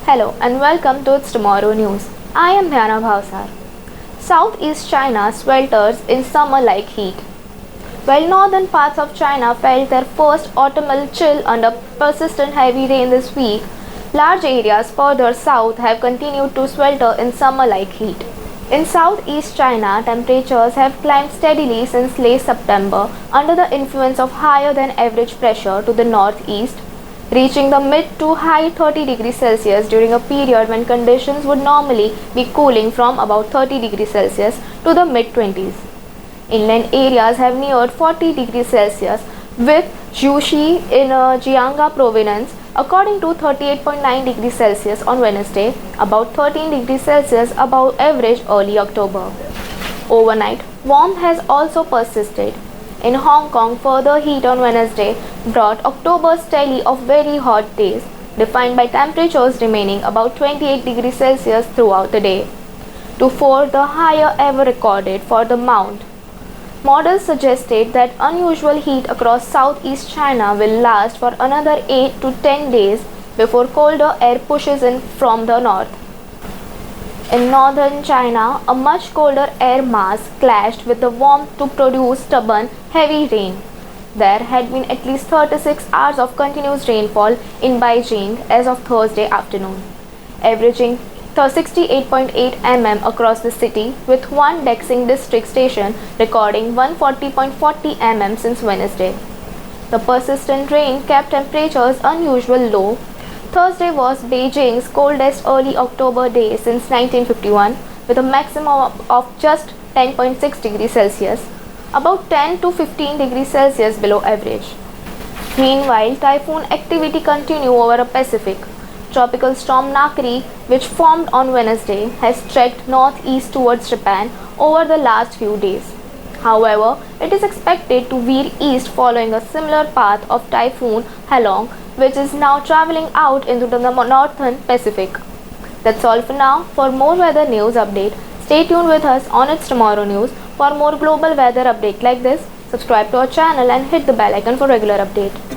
Hello and welcome to It's Tomorrow News. I am Dhyana Bhavsar. Southeast China swelters in summer-like heat. While northern parts of China felt their first autumnal chill under persistent heavy rain this week, large areas further south have continued to swelter in summer-like heat. In southeast China, temperatures have climbed steadily since late September under the influence of higher than average pressure to the northeast, reaching the mid to high 30 degrees Celsius during a period when conditions would normally be cooling from about 30 degrees Celsius to the mid 20s. Inland areas have neared 40 degrees Celsius, with Jushi in Jiangga province according to 38.9 degrees Celsius on Wednesday, about 13 degrees Celsius above average early October. Overnight, warmth has also persisted. In Hong Kong, further heat on Wednesday brought October's tally of very hot days, defined by temperatures remaining about 28 degrees Celsius throughout the day, to fourth the higher ever recorded for the Mount. Models suggested that unusual heat across southeast China will last for another 8 to 10 days before colder air pushes in from the north. In northern China, a much colder air mass clashed with the warmth to produce stubborn, heavy rain. There had been at least 36 hours of continuous rainfall in Beijing as of Thursday afternoon, averaging 68.8 mm across the city, with one Dexing district station recording 140.40 mm since Wednesday. The persistent rain kept temperatures unusually low. Thursday was Beijing's coldest early October day since 1951, with a maximum of just 10.6 degrees Celsius, about 10 to 15 degrees Celsius below average. Meanwhile, typhoon activity continued over the Pacific. Tropical storm Nakri, which formed on Wednesday, has trekked northeast towards Japan over the last few days. However, it is expected to veer east following a similar path of Typhoon Halong, which is now traveling out into the northern Pacific. That's all for now. For more weather news update, stay tuned with us on It's Tomorrow News. For more global weather update like this, subscribe to our channel and hit the bell icon for regular update.